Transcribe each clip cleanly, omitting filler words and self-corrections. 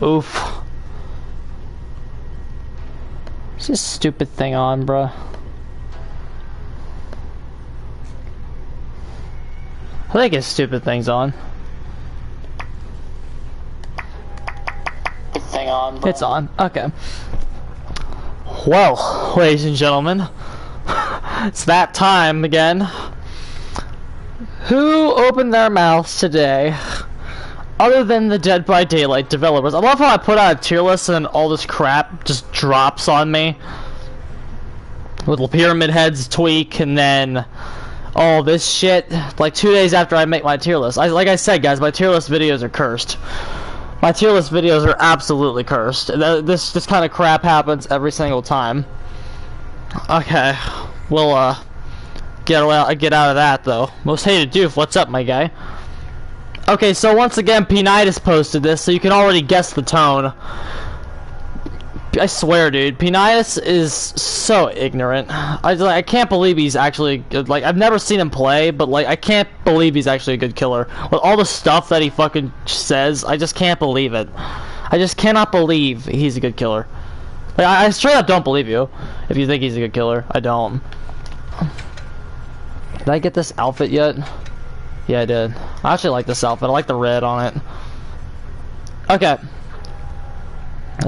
Oof. Is this stupid thing on, bruh? I think his stupid thing's on. Thing on, bro. It's on. Okay. Well, ladies and gentlemen, it's that time again. Who opened their mouths today, other than the Dead by Daylight developers? I love how I put out a tier list and then all this crap just drops on me. Little pyramid heads tweak and then all this shit. Like 2 days after I make my tier list. Like I said, guys, my tier list videos are cursed. My tier list videos are absolutely cursed. This kind of crap happens every single time. Okay, we'll get out of that though. Most hated doof, what's up, my guy? Okay, so once again, P-Nitus posted this, so you can already guess the tone. I swear, dude, P-Nitus is so ignorant. I can't believe he's actually like, I've never seen him play, but like I can't believe he's actually a good killer. With all the stuff that he fucking says, I just can't believe it. I just cannot believe he's a good killer. Like, I straight up don't believe you if you think he's a good killer. I don't. Did I get this outfit yet? Yeah, I did. I actually like this outfit. I like the red on it. Okay.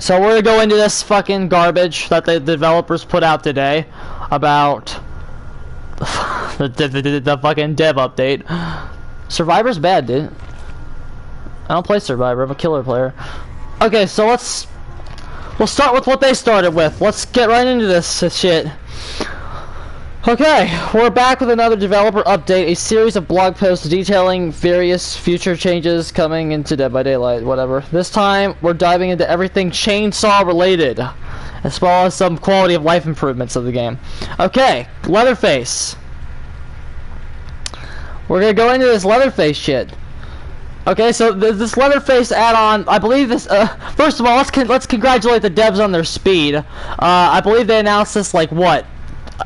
So we're gonna go into this fucking garbage that the developers put out today about the fucking dev update. Survivor's bad, dude. I don't play Survivor. I'm a killer player. Okay, so we'll start with what they started with. Let's get right into this shit. Okay, we're back with another developer update, a series of blog posts detailing various future changes coming into Dead by Daylight, whatever. This time, we're diving into everything chainsaw related, as well as some quality of life improvements of the game. Okay, Leatherface. We're gonna go into this Leatherface shit. Okay, so this Leatherface add-on, I believe this, first of all, let's congratulate the devs on their speed. I believe they announced this, like, what?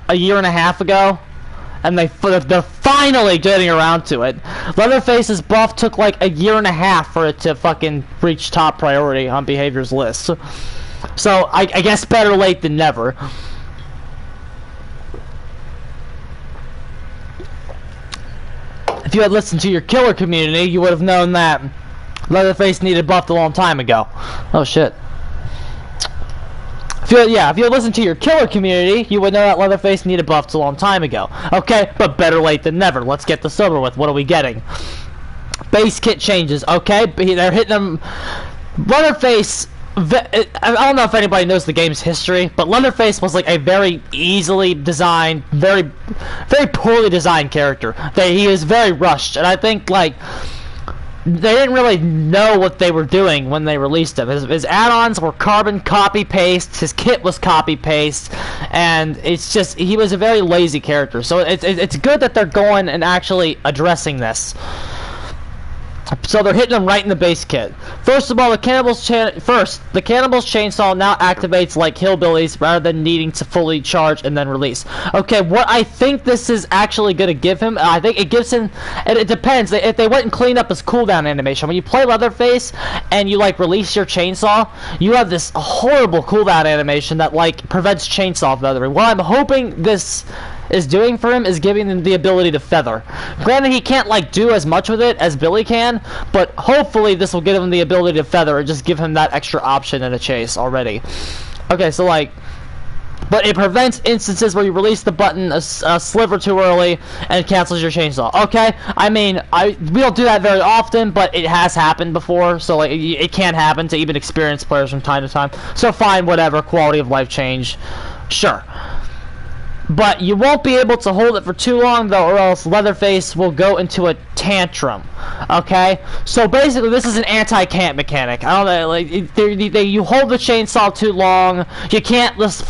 A year and a half ago, and they're finally getting around to it. Leatherface's buff took like a year and a half for it to fucking reach top priority on behaviors list. So I guess better late than never. If you had listened to your killer community, you would have known that Leatherface needed buffed a long time ago. Oh shit. If you listened to your killer community, you would know that Leatherface needed buffed a long time ago. Okay, but better late than never. Let's get this over with. What are we getting? Base kit changes. Okay, they're hitting them. Leatherface, I don't know if anybody knows the game's history, but Leatherface was like a very easily designed, very poorly designed character. He is very rushed, and I think like they didn't really know what they were doing when they released him. His add-ons were carbon copy-paste, his kit was copy-paste, and it's just, he was a very lazy character. So it's good that they're going and actually addressing this. So they're hitting them right in the base kit. First of all, the Cannibal's Chainsaw now activates like Hillbillies rather than needing to fully charge and then release. Okay, what I think this is actually going to give him, I think it gives him, and it depends, if they went and cleaned up his cooldown animation. When you play Leatherface and you like release your chainsaw, you have this horrible cooldown animation that like prevents chainsaw feathering. What I'm hoping this is doing for him is giving him the ability to feather. Granted, he can't like do as much with it as Billy can, but hopefully this will give him the ability to feather and just give him that extra option in a chase already. Okay, so like, but it prevents instances where you release the button a sliver too early and it cancels your chainsaw. Okay, I mean, we don't do that very often, but it has happened before, so like it can happen to even experienced players from time to time. So fine, whatever, quality of life change, sure. But you won't be able to hold it for too long, though, or else Leatherface will go into a tantrum. Okay? So basically, this is an anti-camp mechanic. I don't know, like, you hold the chainsaw too long, you can't just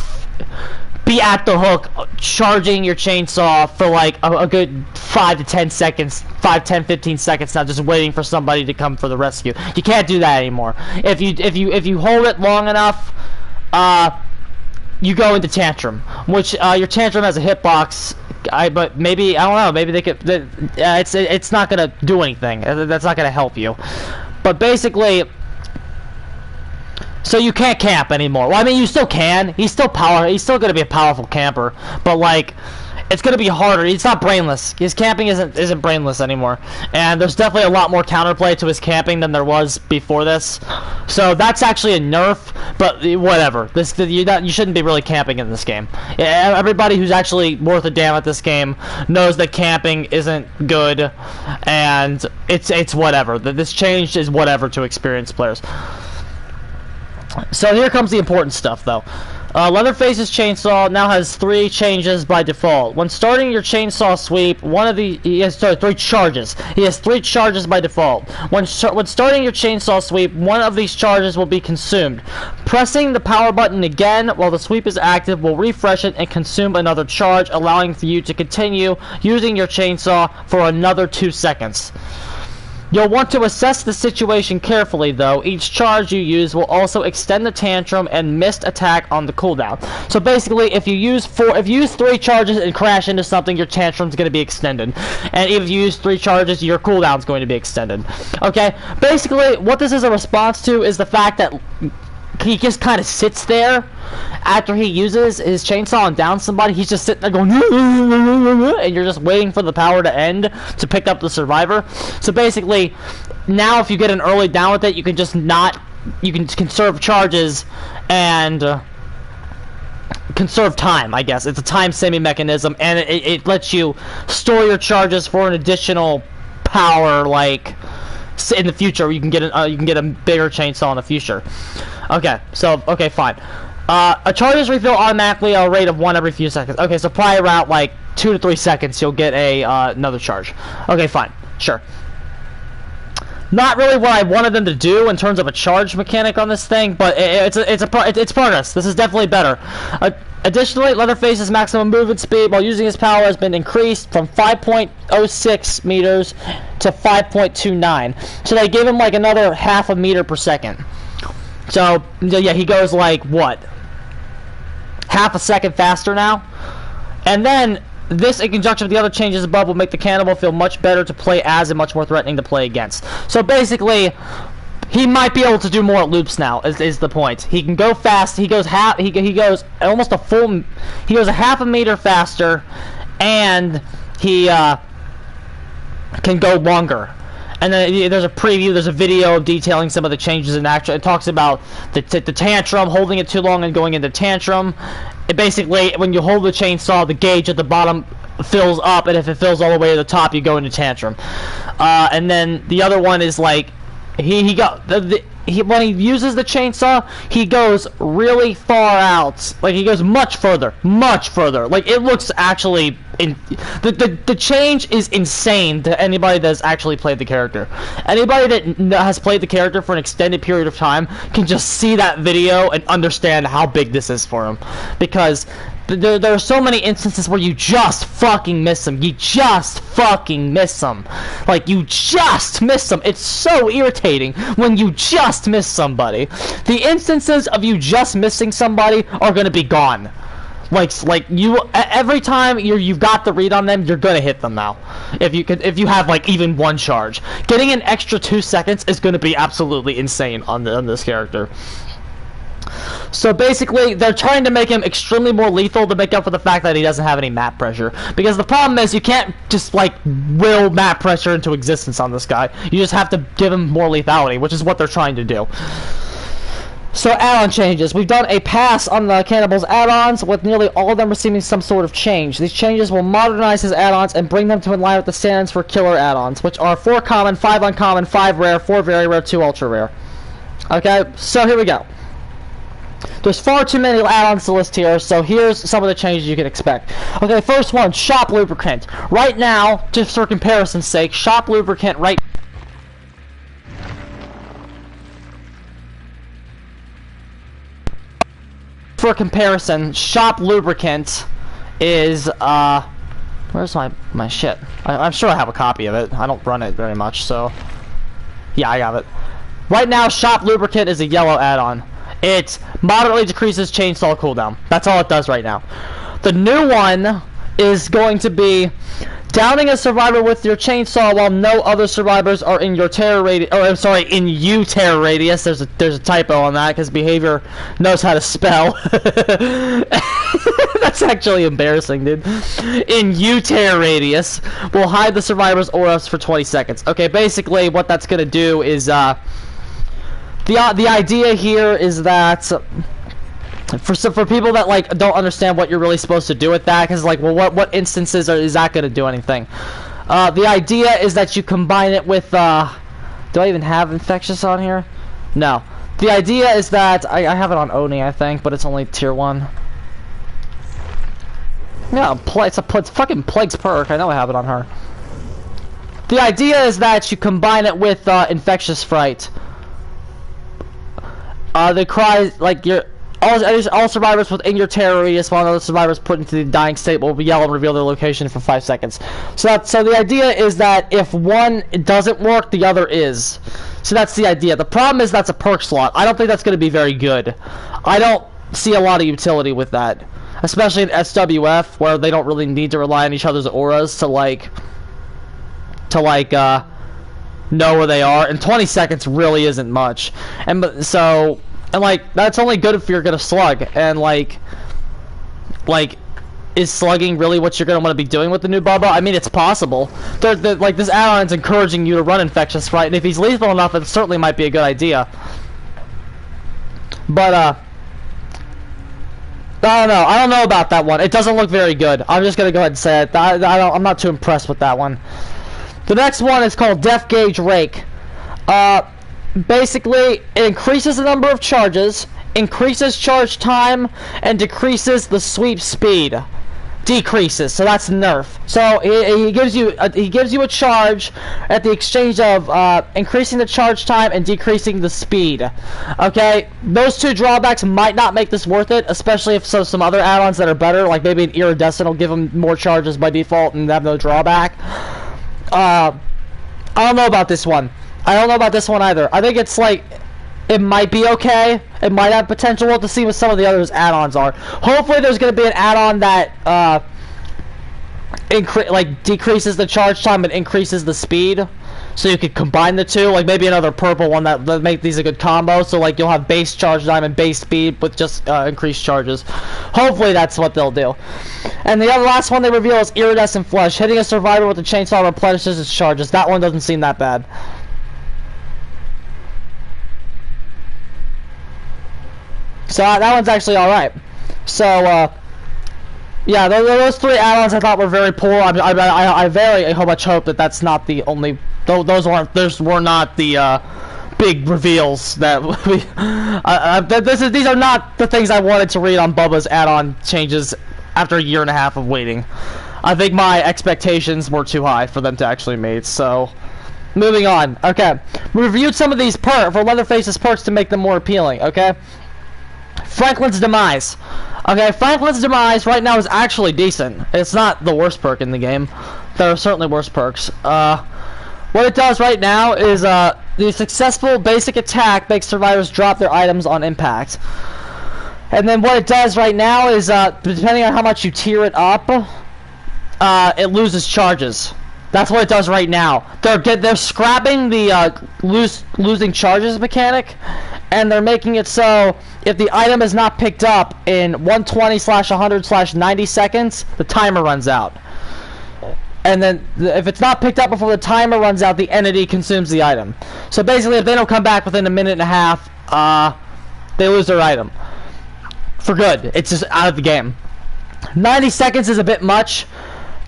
be at the hook charging your chainsaw for like a good 5 to 10 seconds, 5, 10, 15 seconds now, just waiting for somebody to come for the rescue. You can't do that anymore. If you hold it long enough, you go into tantrum, which your tantrum has a hitbox. But maybe, I don't know, maybe they could. It's not gonna do anything. That's not gonna help you. But basically, So you can't camp anymore. Well, I mean, you still can. He's still gonna be a powerful camper, but like, it's gonna be harder. It's not brainless. His camping isn't brainless anymore, and there's definitely a lot more counterplay to his camping than there was before this. So that's actually a nerf, but whatever. You shouldn't be really camping in this game. Everybody who's actually worth a damn at this game knows that camping isn't good, and it's whatever. This change is whatever to experienced players. So here comes the important stuff, though. Leatherface's chainsaw now has 3 changes by default. When starting your chainsaw sweep, he has 3 charges. He has 3 charges by default. When starting your chainsaw sweep, one of these charges will be consumed. Pressing the power button again while the sweep is active will refresh it and consume another charge, allowing for you to continue using your chainsaw for another 2 seconds. You'll want to assess the situation carefully, though. Each charge you use will also extend the tantrum and missed attack on the cooldown. So basically, if you use 3 charges and crash into something, your tantrum's going to be extended. And if you use 3 charges, your cooldown's going to be extended. Okay? Basically, what this is a response to is the fact that he just kind of sits there after he uses his chainsaw and downs somebody. He's just sitting there going, and you're just waiting for the power to end to pick up the survivor. So basically, now if you get an early down with it, you can just you can conserve charges and conserve time, I guess. It's a time saving mechanism, and it lets you store your charges for an additional power, like in the future. You can get a bigger chainsaw in the future. Okay, fine. A charges refill automatically at a rate of 1 every few seconds. Okay, so probably around like 2 to 3 seconds you'll get another charge. Okay, fine, sure. Not really what I wanted them to do in terms of a charge mechanic on this thing, but it's progress. This is definitely better. Additionally, Leatherface's maximum movement speed while using his power has been increased from 5.06 meters to 5.29. So they gave him like another half a meter per second. So yeah, he goes like what? Half a second faster now. And then this, in conjunction with the other changes above, will make the cannibal feel much better to play as and much more threatening to play against. So basically, he might be able to do more loops now. Is the point? He can go fast. He goes he goes almost a full. He goes a half a meter faster, and he can go longer. And then there's a preview. There's a video detailing some of the changes in action. It talks about the tantrum, holding it too long and going into tantrum. Basically, when you hold the chainsaw, the gauge at the bottom fills up, and if it fills all the way to the top, you go into tantrum. And then the other one is like when he uses the chainsaw, he goes really far out. Like, he goes much further. Like, it looks actually the change is insane to anybody that's actually played the character. Anybody that has played the character for an extended period of time can just see that video and understand how big this is for him, because there are so many instances where you just fucking miss them. You just fucking miss them. Like, you just miss them. It's so irritating when you just miss somebody. The instances of you just missing somebody are gonna be gone. Like you, every time you've got the read on them, you're gonna hit them now. If you have like even 1 charge, getting an extra 2 seconds is gonna be absolutely insane on this character. So basically, they're trying to make him extremely more lethal to make up for the fact that he doesn't have any map pressure. Because the problem is, you can't just like will map pressure into existence on this guy. You just have to give him more lethality, which is what they're trying to do. So add-on changes. We've done a pass on the Cannibal's add-ons, with nearly all of them receiving some sort of change. These changes will modernize his add-ons and bring them to in line with the standards for killer add-ons, which are 4 common, 5 uncommon, 5 rare, 4 very rare, 2 ultra rare. Okay, so here we go. There's far too many add-ons to list here, so here's some of the changes you can expect. Okay, first one, Shop Lubricant. Right now, just for comparison's sake, Shop Lubricant right for comparison, Shop Lubricant is, where's my shit? I'm sure I have a copy of it. I don't run it very much, so yeah, I have it. Right now, Shop Lubricant is a yellow add-on. It moderately decreases chainsaw cooldown. That's all it does right now. The new one is going to be Downing a survivor with your chainsaw while no other survivors are in your terror radius. Oh, I'm sorry, in you terror radius. There's a typo on that because behavior knows how to spell. That's actually embarrassing, dude. In you terror radius will hide the survivor's auras for 20 seconds. Okay, basically what that's gonna do is the idea here is that. For people that like don't understand what you're really supposed to do with that, because like, well, what instances is that going to do anything? The idea is that you combine it with do I even have infectious on here? No. The idea is that I have it on Oni, I think, but it's only tier 1. Yeah, it's fucking Plague's perk. I know I have it on her. The idea is that you combine it with infectious fright. The cries like you're. All survivors within your terror radius, while other survivors put into the dying state, will yell and reveal their location for 5 seconds. So the idea is that if one doesn't work, the other is. So that's the idea. The problem is that's a perk slot. I don't think that's going to be very good. I don't see a lot of utility with that, especially in SWF, where they don't really need to rely on each other's auras to know where they are. And 20 seconds really isn't much. And like, that's only good if you're gonna slug, and like, is slugging really what you're gonna want to be doing with the new Bubba? I mean, it's possible. Like, this add-on's encouraging you to run infectious fright, and if he's lethal enough, it certainly might be a good idea. But, I don't know about that one. It doesn't look very good. I'm just gonna go ahead and say it. I'm not too impressed with that one. The next one is called Depth Gauge Rake. Basically, it increases the number of charges, increases charge time, and decreases the sweep speed. Decreases, so that's nerf. So he gives you a charge at the exchange of increasing the charge time and decreasing the speed. Okay, those two drawbacks might not make this worth it, especially if some other add-ons that are better, like maybe an Iridescent will give him more charges by default and have no drawback. I don't know about this one. I don't know about this one either. I think it's like, it might be okay. It might have potential. We'll have to see what some of the others add-ons are. Hopefully there's going to be an add-on that decreases the charge time and increases the speed. So you could combine the two. Like maybe another purple one that make these a good combo. So like you'll have base charge time and base speed with just increased charges. Hopefully that's what they'll do. And the last one they reveal is Iridescent Flesh. Hitting a survivor with a chainsaw replenishes its charges. That one doesn't seem that bad. So that one's actually alright. So, yeah, those 3 add-ons I thought were very poor. I very much hope that that's not the only... Those were not the big reveals that we... these are not the things I wanted to read on Bubba's add-on changes after a year and a half of waiting. I think my expectations were too high for them to actually meet, so... Moving on. Okay. We reviewed some of these for Leatherface's perks to make them more appealing, okay? Franklin's Demise. Okay, Franklin's Demise right now is actually decent. It's not the worst perk in the game. There are certainly worse perks. What it does right now is the successful basic attack makes survivors drop their items on impact. And then what it does right now is, depending on how much you tier it up, it loses charges. That's what it does right now. They're scrapping the losing charges mechanic, and they're making it so if the item is not picked up in 120/100/90 seconds, the timer runs out. And then if it's not picked up before the timer runs out, the entity consumes the item. So basically, if they don't come back within a minute and a half, they lose their item for good. It's just out of the game. 90 seconds is a bit much,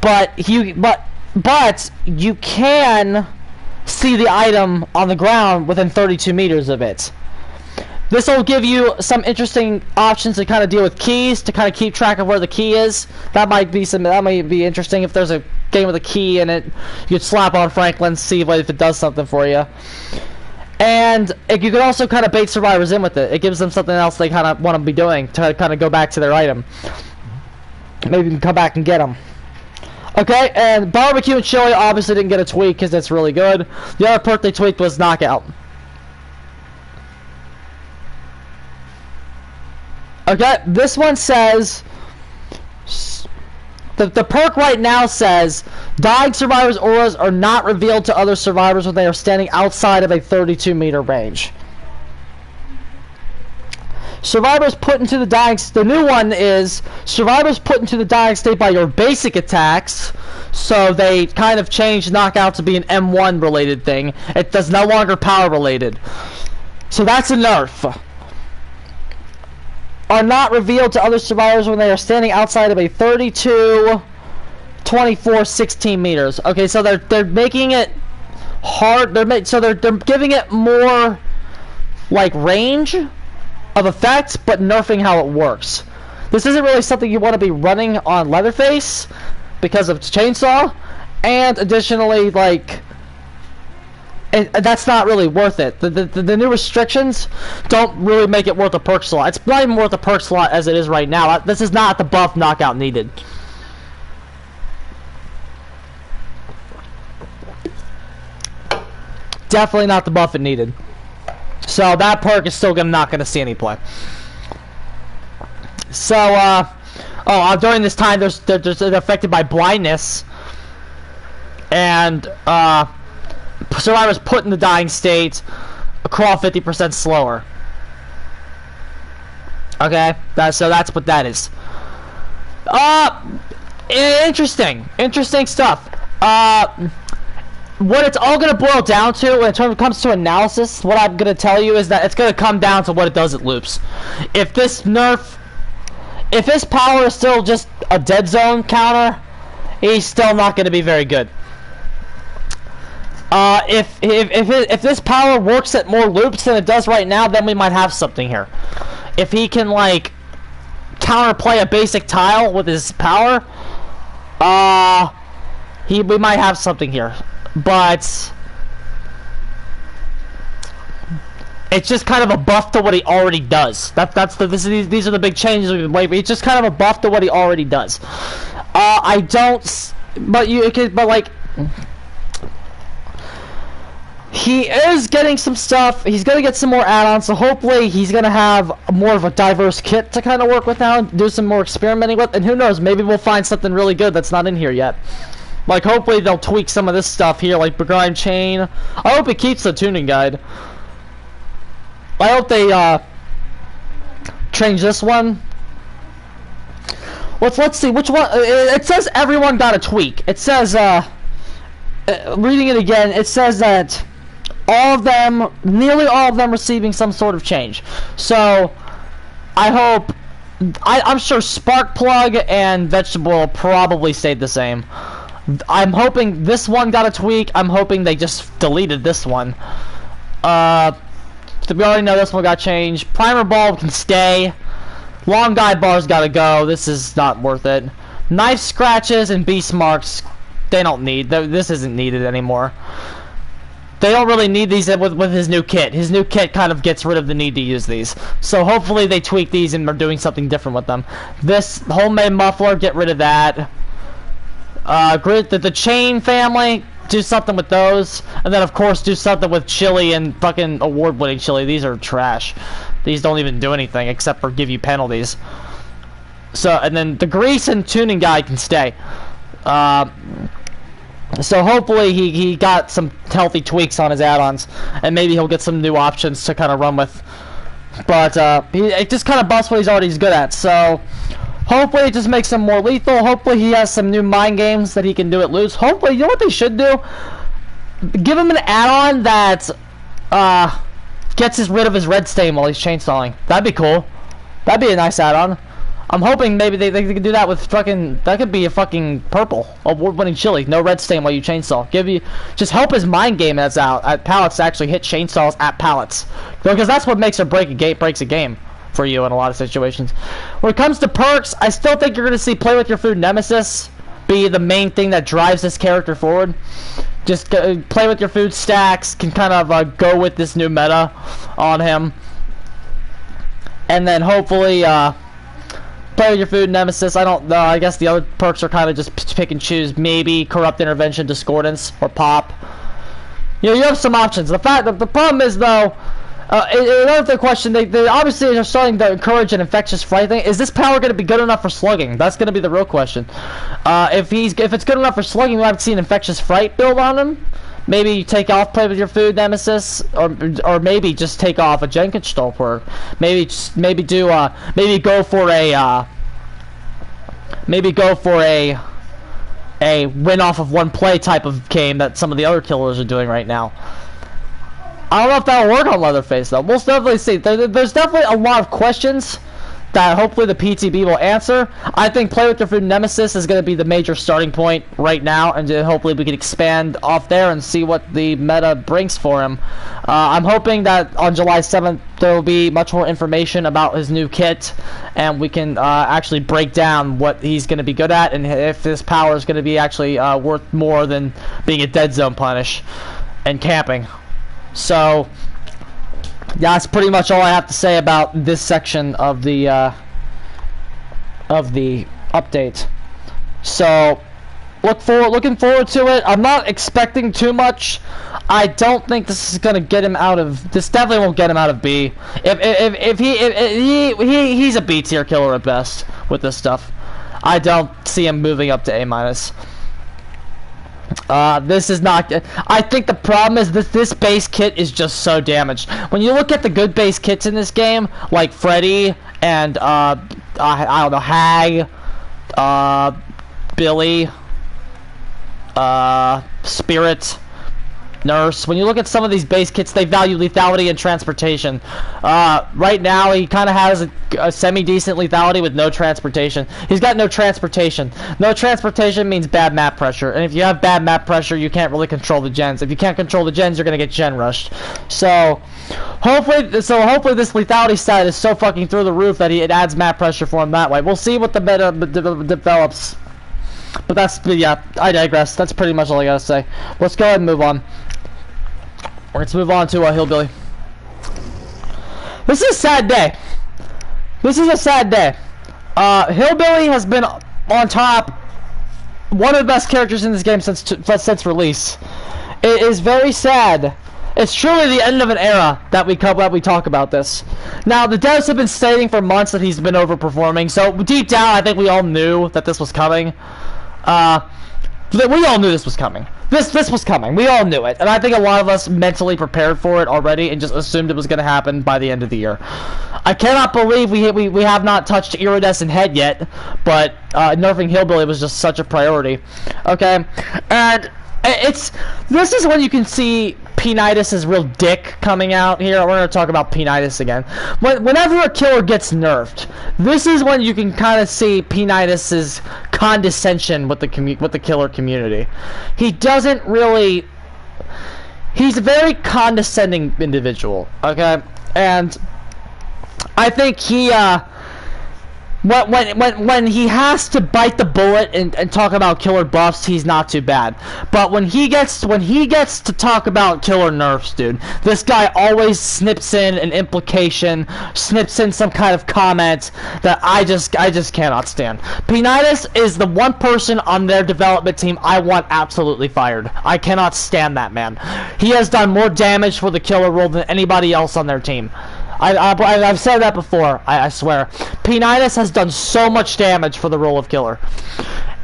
but you can see the item on the ground within 32 meters of it. This will give you some interesting options to kind of deal with keys, to kind of keep track of where the key is. That might be interesting if there's a game with a key in it. You could slap on Franklin, see if it does something for you. And you could also kind of bait survivors in with it. It gives them something else they kind of want to be doing to kind of go back to their item. Maybe you can come back and get them. Okay, and Barbecue and Chili obviously didn't get a tweak because that's really good. The other perk they tweaked was Knockout. Okay, this one says The perk right now says, dying survivors' auras are not revealed to other survivors when they are standing outside of a 32-meter range. Survivors put into the dying... The new one is, survivors put into the dying state by your basic attacks, so they kind of changed knockout to be an M1 related thing. It does no longer power related. So that's a nerf. Are not revealed to other survivors when they are standing outside of a 32, 24, 16 meters. Okay, so they're making it hard. They're giving it more like range of effects, but nerfing how it works. This isn't really something you want to be running on Leatherface because of chainsaw, and additionally, like, that's not really worth it. The new restrictions don't really make it worth a perk slot. It's not even worth a perk slot as it is right now. This is not the buff knockout needed. Definitely not the buff it needed. So that perk is still not going to see any play. So, during this time, they're affected by blindness, and survivors put in the dying state crawl 50% slower. Okay, so that's what that is. Interesting stuff. What it's all gonna boil down to when it comes to analysis, what I'm gonna tell you is that it's gonna come down to what it does at loops. If this power is still just a dead zone counter, he's still not gonna be very good. If this power works at more loops than it does right now, then we might have something here. If he can, like, counterplay a basic tile with his power, we might have something here. But it's just kind of a buff to what he already does. These are the big changes. It's just kind of a buff to what he already does. He is getting some stuff. He's going to get some more add-ons, so hopefully he's going to have more of a diverse kit to kind of work with now, do some more experimenting with, and who knows, maybe we'll find something really good that's not in here yet. Like, hopefully they'll tweak some of this stuff here, like Begrime Chain. I hope it keeps the tuning guide. I hope they, change this one. Let's see, which one? It says everyone got a tweak. It says, reading it again, it says that nearly all of them receiving some sort of change. So, I'm sure Sparkplug and Vegetable will probably stay the same. I'm hoping this one got a tweak. I'm hoping they just deleted this one. We already know this one got changed. Primer Bulb can stay. Long Guide Bar's gotta go. This is not worth it. Knife Scratches and Beast Marks, they don't need. This isn't needed anymore. They don't really need these with his new kit. His new kit kind of gets rid of the need to use these. So hopefully they tweak these and are doing something different with them. This Homemade Muffler, get rid of that. The Chain family, do something with those. And then, of course, do something with Chili and fucking award-winning Chili. These are trash. These don't even do anything except for give you penalties. So, and then the Grease and Tuning Guide can stay. So hopefully he got some healthy tweaks on his add-ons, and maybe he'll get some new options to kind of run with. But it just kind of busts what he's already good at. So hopefully it just makes him more lethal. Hopefully he has some new mind games that he can do at loose. Hopefully, you know what they should do? Give him an add-on that gets rid of his red stain while he's chainsawing. That'd be cool. That'd be a nice add-on. I'm hoping maybe they could do that with fucking... That could be a fucking purple. Award-winning Chili. No red stain while you chainsaw. Just help his mind game as out at pallets to actually hit chainsaws at pallets. Because that's what makes or breaks a game for you in a lot of situations. When it comes to perks, I still think you're going to see Play With Your Food Nemesis be the main thing that drives this character forward. Just Play With Your Food stacks can kind of go with this new meta on him. And then hopefully... Play With Your Food Nemesis. I don't know. I guess the other perks are kind of just pick and choose. Maybe Corrupt Intervention, Discordance, or Pop. You know, you have some options. The problem is, though, Another question, they obviously are starting to encourage an infectious fright thing. Is this power going to be good enough for slugging? That's going to be the real question. If it's good enough for slugging, we might see an infectious fright build on him. Maybe take off play with your food nemesis, or maybe just take off a Jenkins Stolper. Maybe go for a win off of one play type of game that some of the other killers are doing right now. I don't know if that'll work on Leatherface though. We'll definitely see. There's definitely a lot of questions that hopefully the PTB will answer. I think play with your food nemesis is going to be the major starting point right now, and hopefully we can expand off there and see what the meta brings for him. I'm hoping that on July 7th there will be much more information about his new kit, and we can actually break down what he's going to be good at, and if this power is going to be actually worth more than being a dead zone punish and camping. So that's pretty much all I have to say about this section of the update. So looking forward to it. I'm not expecting too much. I don't think this is gonna get him out of. This definitely won't get him out of B. If he's a B tier killer at best with this stuff. I don't see him moving up to A-. This is not. I think the problem is this base kit is just so damaged. When you look at the good base kits in this game, like Freddy and I don't know, Hag, Billy, Spirit, Nurse. When you look at some of these base kits, they value lethality and transportation. Right now, he kind of has a semi-decent lethality with no transportation. He's got no transportation. No transportation means bad map pressure. And if you have bad map pressure, you can't really control the gens. If you can't control the gens, you're going to get gen rushed. So hopefully this lethality stat is so fucking through the roof that it adds map pressure for him that way. We'll see what the meta develops. But yeah, I digress. That's pretty much all I gotta say. Let's go ahead and move on. Let's move on to Hillbilly. This is a sad day. This is a sad day. Hillbilly has been on top, one of the best characters in this game since release. It is very sad. It's truly the end of an era that we talk about this. Now, the devs have been stating for months that he's been overperforming, so deep down, I think we all knew that this was coming. We all knew this was coming. This was coming. We all knew it, and I think a lot of us mentally prepared for it already and just assumed it was going to happen by the end of the year. I cannot believe we have not touched Iridescent Head yet, but nerfing Hillbilly was just such a priority. Okay, and this is when you can see P-Nitus' real dick coming out here. We're going to talk about P-Nitus again. Whenever a killer gets nerfed, this is when you can kind of see P-Nitus' condescension with the killer community. He doesn't really. He's a very condescending individual. Okay, and I think he when he has to bite the bullet and talk about killer buffs, he's not too bad. But when he gets to talk about killer nerfs, dude, this guy always snips in an implication, snips in some kind of comment that I just cannot stand. P-Nitus is the one person on their development team I want absolutely fired. I cannot stand that man. He has done more damage for the killer role than anybody else on their team. I've said that before, I swear. P-Nitus has done so much damage for the role of killer.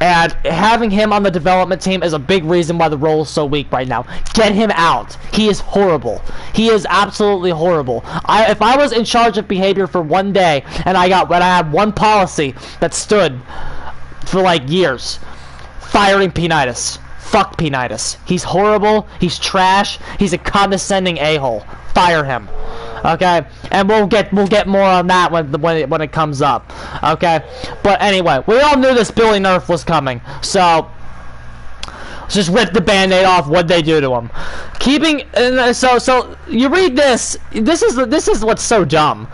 And having him on the development team is a big reason why the role is so weak right now. Get him out. He is horrible. He is absolutely horrible. If I was in charge of behavior for one day, and I had one policy that stood for like years, firing P-Nitus. Fuck P-Nitus. He's horrible. He's trash. He's a condescending a-hole. Fire him. Okay, and we'll get more on that when it comes up. Okay, but anyway, we all knew this Billy nerf was coming, so let's just rip the band-aid off. What'd they do to him? So you read this. This is what's so dumb.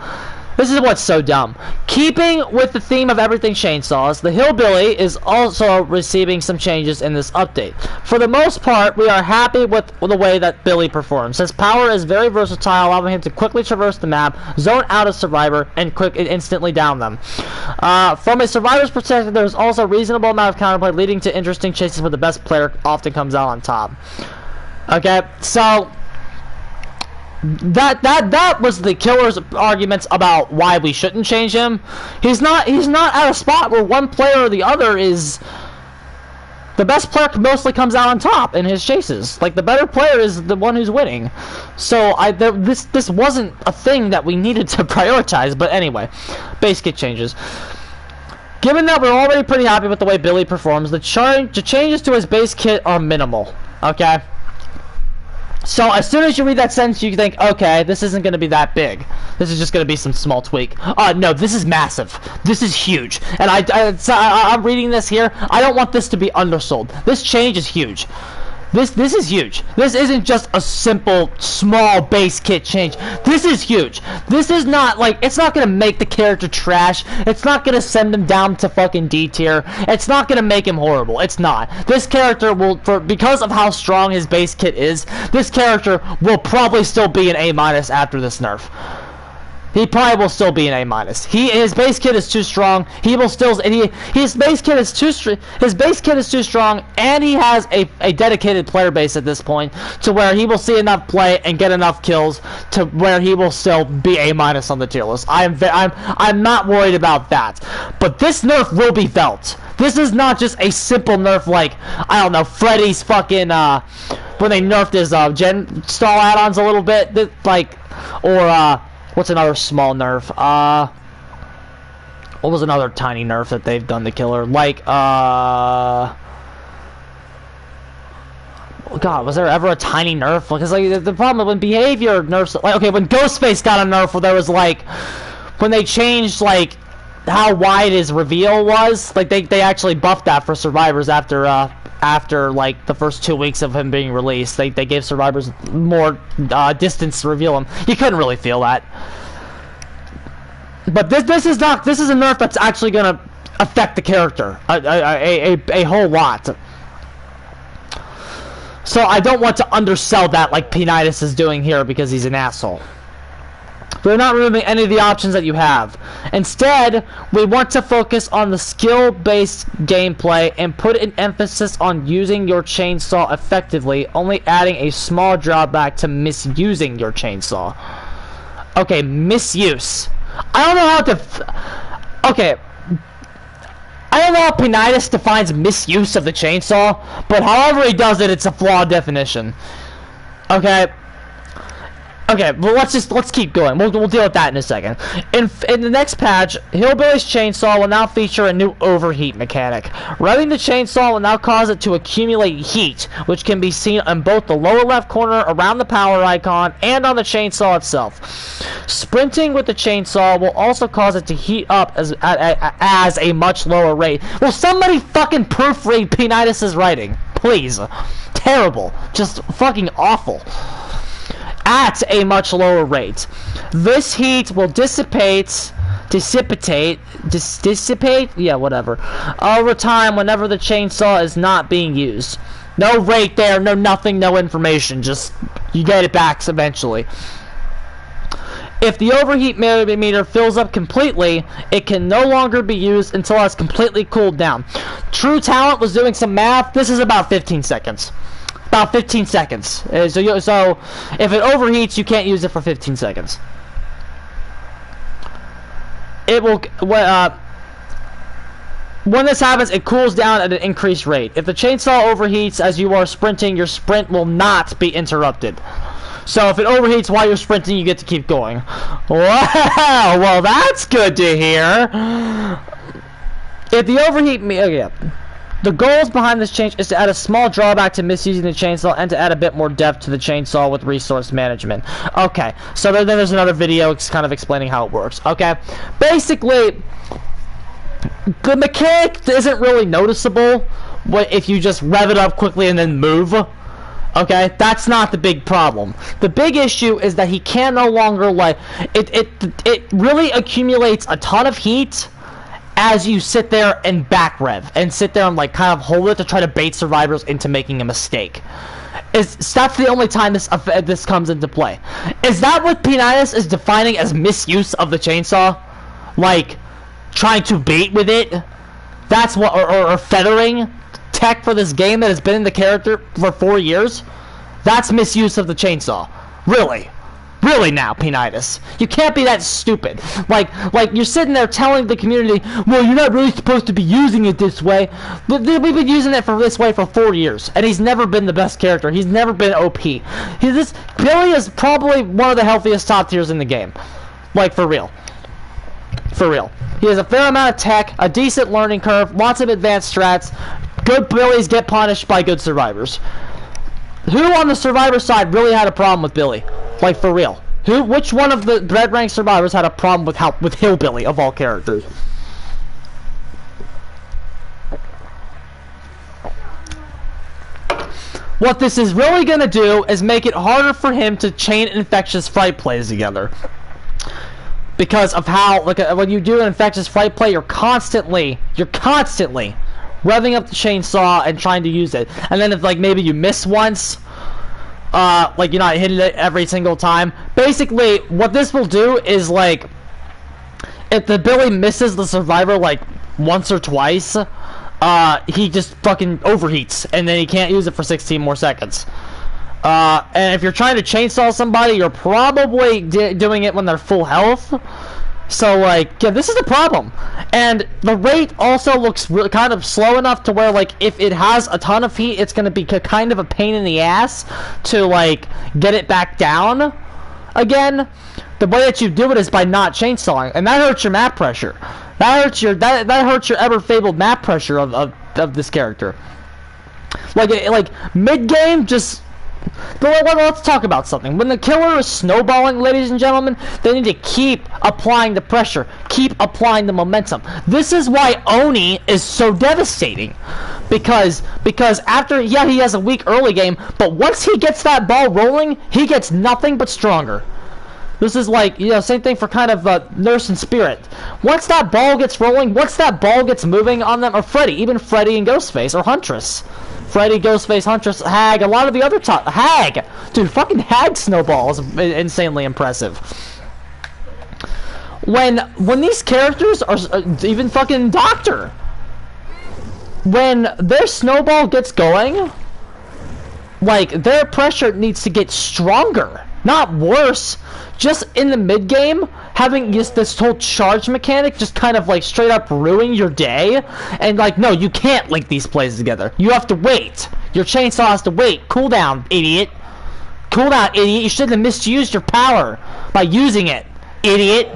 This is what's so dumb. Keeping with the theme of everything chainsaws, the Hillbilly is also receiving some changes in this update. For the most part, we are happy with the way that Billy performs. His power is very versatile, allowing him to quickly traverse the map, zone out a survivor, and instantly down them. From a survivor's perspective, there is also a reasonable amount of counterplay, leading to interesting chases where the best player often comes out on top. Okay, so that was the killer's arguments about why we shouldn't change him. He's not at a spot where one player or the other is. The best player mostly comes out on top in his chases. Like, the better player is the one who's winning. So this wasn't a thing that we needed to prioritize. But anyway, base kit changes. Given that we're already pretty happy with the way Billy performs, the changes to his base kit are minimal. Okay. So as soon as you read that sentence, you think, okay, this isn't going to be that big. This is just going to be some small tweak. No, this is massive. This is huge. And I'm reading this here. I don't want this to be undersold. This change is huge. This is huge. This isn't just a simple, small base kit change. This is huge. This is not, like, it's not gonna make the character trash. It's not gonna send him down to fucking D tier. It's not gonna make him horrible. It's not. This character will, because of how strong his base kit is, this character will probably still be an A- after this nerf. He probably will still be an A-. His base kit is too strong. He will still. His base kit is too strong, and he has a dedicated player base at this point to where he will see enough play and get enough kills to where he will still be A- on the tier list. I'm not worried about that. But this nerf will be felt. This is not just a simple nerf like, I don't know, Freddy's fucking when they nerfed his gen stall add-ons a little bit, what's another small nerf? What was another tiny nerf that they've done to killer? Like, God, was there ever a tiny nerf? Because, like, the problem when behavior nerfs, like, okay, when Ghostface got a nerf, where there was, like, when they changed, like, how wide his reveal was, like, they actually buffed that for survivors after like the first 2 weeks of him being released. They gave survivors more distance to reveal him. You couldn't really feel that. But this is a nerf that's actually gonna affect the character a whole lot. So I don't want to undersell that like P-Nitus is doing here because he's an asshole. We're not removing any of the options that you have. Instead, we want to focus on the skill-based gameplay and put an emphasis on using your chainsaw effectively, only adding a small drawback to misusing your chainsaw. Okay, misuse. I don't know how to... Okay. I don't know how P-Nitus defines misuse of the chainsaw, but however he does it, it's a flawed definition. Okay. Okay, well let's keep going. We'll deal with that in a second. In the next patch, Hillbilly's chainsaw will now feature a new overheat mechanic. Revving the chainsaw will now cause it to accumulate heat, which can be seen on both the lower left corner around the power icon and on the chainsaw itself. Sprinting with the chainsaw will also cause it to heat up as a much lower rate. Will somebody fucking proofread P-Nitus's writing? Please. Terrible. Just fucking awful. At a much lower rate. This heat will dissipate, yeah, whatever, over time whenever the chainsaw is not being used. No rate there, no nothing, no information, just you get it back eventually. If the overheat meter fills up completely, it can no longer be used until it's completely cooled down. True Talent was doing some math. This is about 15 seconds. About 15 seconds. So if it overheats, you can't use it for 15 seconds. It will... when this happens, it cools down at an increased rate. If the chainsaw overheats as you are sprinting, your sprint will not be interrupted. So if it overheats while you're sprinting, you get to keep going. Wow! Well, that's good to hear. If the overheat... Okay. The goals behind this change is to add a small drawback to misusing the chainsaw and to add a bit more depth to the chainsaw with resource management. Okay, so then there's another video kind of explaining how it works. Okay, basically, the mechanic isn't really noticeable if you just rev it up quickly and then move. Okay, that's not the big problem. The big issue is that he can no longer, like, it really accumulates a ton of heat as you sit there and back rev and sit there and like kind of hold it to try to bait survivors into making a mistake. That's the only time this comes into play. Is that what P-Nitus is defining as misuse of the chainsaw? Like trying to bait with it? That's what, or feathering tech for this game that has been in the character for 4 years? That's misuse of the chainsaw. Really? Really now, Peanitis. You can't be that stupid. Like you're sitting there telling the community, well, you're not really supposed to be using it this way. But we've been using it for this way for 4 years, and he's never been the best character. He's never been OP. Billy is probably one of the healthiest top tiers in the game. Like, for real. For real. He has a fair amount of tech, a decent learning curve, lots of advanced strats. Good Billies get punished by good survivors. Who on the survivor side really had a problem with Billy? Like, for real. Which one of the red rank survivors had a problem with Hillbilly of all characters? What this is really going to do is make it harder for him to chain infectious fright plays together. Because of how, like, when you do an infectious fright play, you're constantly revving up the chainsaw and trying to use it. And then if, like, maybe you miss once, like, you're not hitting it every single time. Basically, what this will do is, like, if the Billy misses the survivor, like, once or twice, he just fucking overheats, and then he can't use it for 16 more seconds. And if you're trying to chainsaw somebody, you're probably doing it when they're full health. So, like, yeah, this is a problem. And the rate also looks kind of slow enough to where, like, if it has a ton of heat, it's going to be kind of a pain in the ass to, like, get it back down again. The way that you do it is by not chainsawing, and that hurts your map pressure. That hurts your ever-fabled map pressure of this character. Like mid-game, just... But let's talk about something. When the killer is snowballing, ladies and gentlemen, they need to keep applying the pressure, keep applying the momentum. This is why Oni is so devastating. Because after, yeah, he has a weak early game, but once he gets that ball rolling, he gets nothing but stronger. This is like, you know, same thing for kind of Nurse and Spirit. Once that ball gets rolling, once that ball gets moving on them, or Freddy, even Freddy and Ghostface, or Huntress. Freddy, Ghostface, Huntress, Hag, a lot of the other top... Hag! Dude, fucking Hag Snowball is insanely impressive. When these characters are... even fucking Doctor. When their snowball gets going, like, their pressure needs to get stronger, not worse. Just in the mid-game, having just this whole charge mechanic just kind of, like, straight up ruin your day. And, like, no, you can't link these plays together. You have to wait. Your chainsaw has to wait. Cool down, idiot. Cool down, idiot. You shouldn't have misused your power by using it, idiot.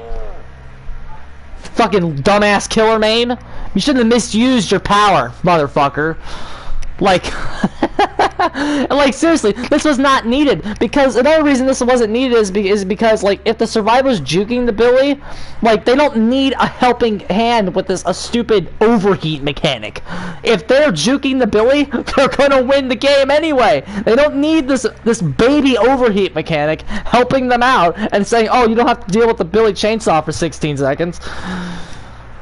Fucking dumbass killer main. You shouldn't have misused your power, motherfucker. Like, like, seriously, this was not needed, because another reason this wasn't needed is because, like, if the survivor's juking the Billy, like, they don't need a helping hand with a stupid overheat mechanic. If they're juking the Billy, they're gonna win the game anyway. They don't need this baby overheat mechanic helping them out and saying, oh, you don't have to deal with the Billy chainsaw for 16 seconds.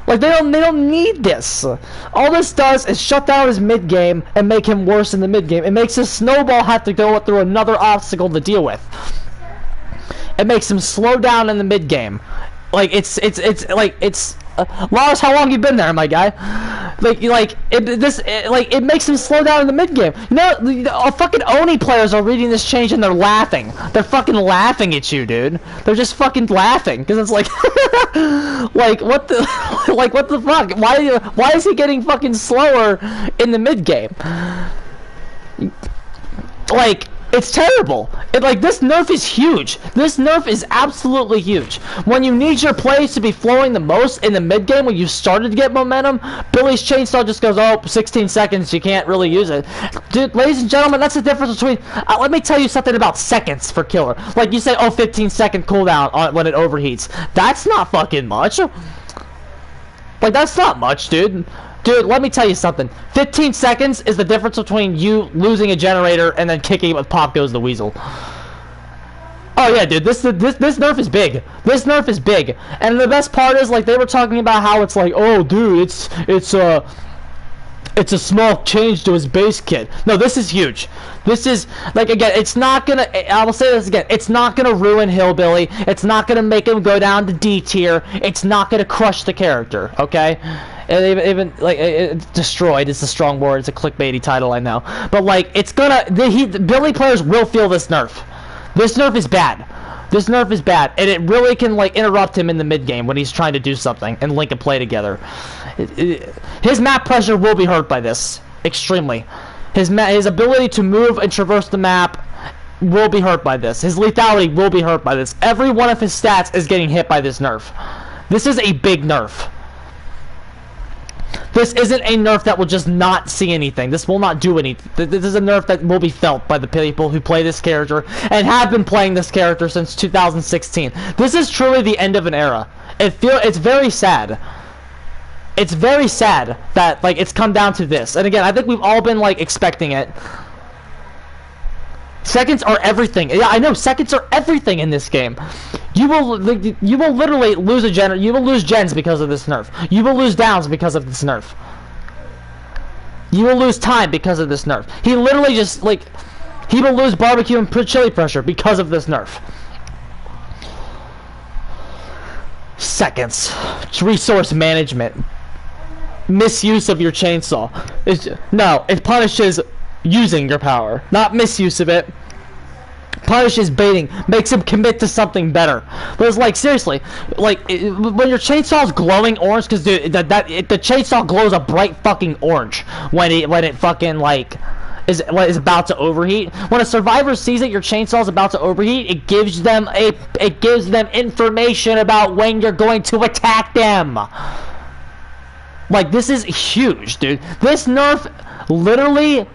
Like, they don't need this. All this does is shut down his mid-game and make him worse in the mid-game. It makes his snowball have to go through another obstacle to deal with. It makes him slow down in the mid-game. Like, it's Lars, how long you been there, my guy? It makes him slow down in the mid game. You know, fucking Oni players are reading this change and they're laughing. They're fucking laughing at you, dude. They're just fucking laughing because it's like, like what the, like what the fuck? Why is he getting fucking slower in the mid game? Like, it's terrible. This nerf is huge. This nerf is absolutely huge. When you need your plays to be flowing the most in the mid game, when you started to get momentum, Billy's chainsaw just goes, oh, 16 seconds, you can't really use it. Dude, ladies and gentlemen, that's the difference between, let me tell you something about seconds for killer. Like, you say, oh, 15-second cooldown when it overheats. That's not fucking much. Like, that's not much, dude. Dude, let me tell you something. 15 seconds is the difference between you losing a generator and then kicking it with Pop Goes the Weasel. Oh yeah, dude, this nerf is big. This nerf is big. And the best part is, like, they were talking about how it's like, oh, dude, it's a small change to his base kit. No, this is huge. This is, like, again, it's not gonna, I will say this again, it's not gonna ruin Hillbilly. It's not gonna make him go down to D tier. It's not gonna crush the character, okay? And even like, destroyed is a strong word. It's a clickbaity title, I know. But, like, it's gonna, the Billy players will feel this nerf. This nerf is bad. This nerf is bad, and it really can like interrupt him in the mid game when he's trying to do something and link and play together. His map pressure will be hurt by this extremely. His ability to move and traverse the map will be hurt by this. His lethality will be hurt by this. Every one of his stats is getting hit by this nerf. This is a big nerf. This isn't a nerf that will just not see anything. This will not do anything. This is a nerf that will be felt by the people who play this character and have been playing this character since 2016. This is truly the end of an era. It's very sad. It's very sad that like it's come down to this. And again, I think we've all been like expecting it. Seconds are everything. Yeah, I know. Seconds are everything in this game. You will literally lose a gen. You will lose gens because of this nerf. You will lose downs because of this nerf. You will lose time because of this nerf. He literally just like he will lose barbecue and chili pressure because of this nerf. Seconds. Resource management. Misuse of your chainsaw. No, it punishes using your power, not misuse of it. Punishes baiting, makes him commit to something better. But it's like seriously, like when your chainsaw's glowing orange, because the chainsaw glows a bright fucking orange when it fucking like is about to overheat. When a survivor sees that your chainsaw is about to overheat, it gives them information about when you're going to attack them. Like this is huge, dude. This nerf literally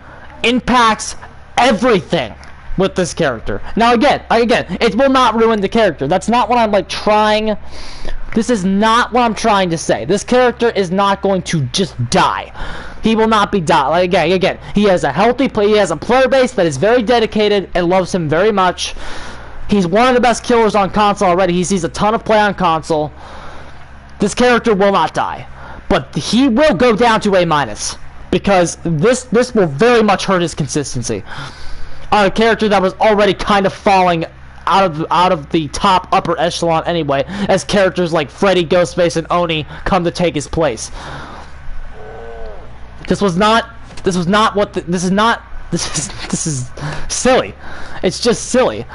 impacts everything with this character. Now again, it will not ruin the character. That's not what I'm like trying. This is not what I'm trying to say. This character is not going to just die. He will not be die. Like again, he has a healthy play. He has a player base that is very dedicated and loves him very much. He's one of the best killers on console already. He sees a ton of play on console. This character will not die, but he will go down to A-, because this will very much hurt his consistency on a character that was already kind of falling out of the top upper echelon anyway, as characters like Freddy, Ghostface, and Oni come to take his place. This is silly. It's just silly.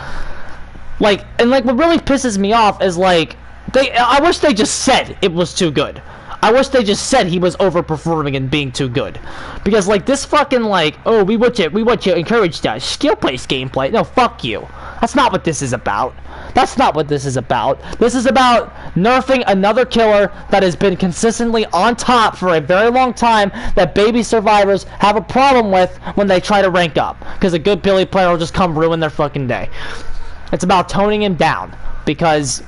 Like, and like what really pisses me off is like I wish they just said it was too good. I wish they just said he was overperforming and being too good. Because, like, this fucking, like, oh, we want to encourage that skill-based gameplay. No, fuck you. That's not what this is about. That's not what this is about. This is about nerfing another killer that has been consistently on top for a very long time that baby survivors have a problem with when they try to rank up. Because a good Billy player will just come ruin their fucking day. It's about toning him down. Because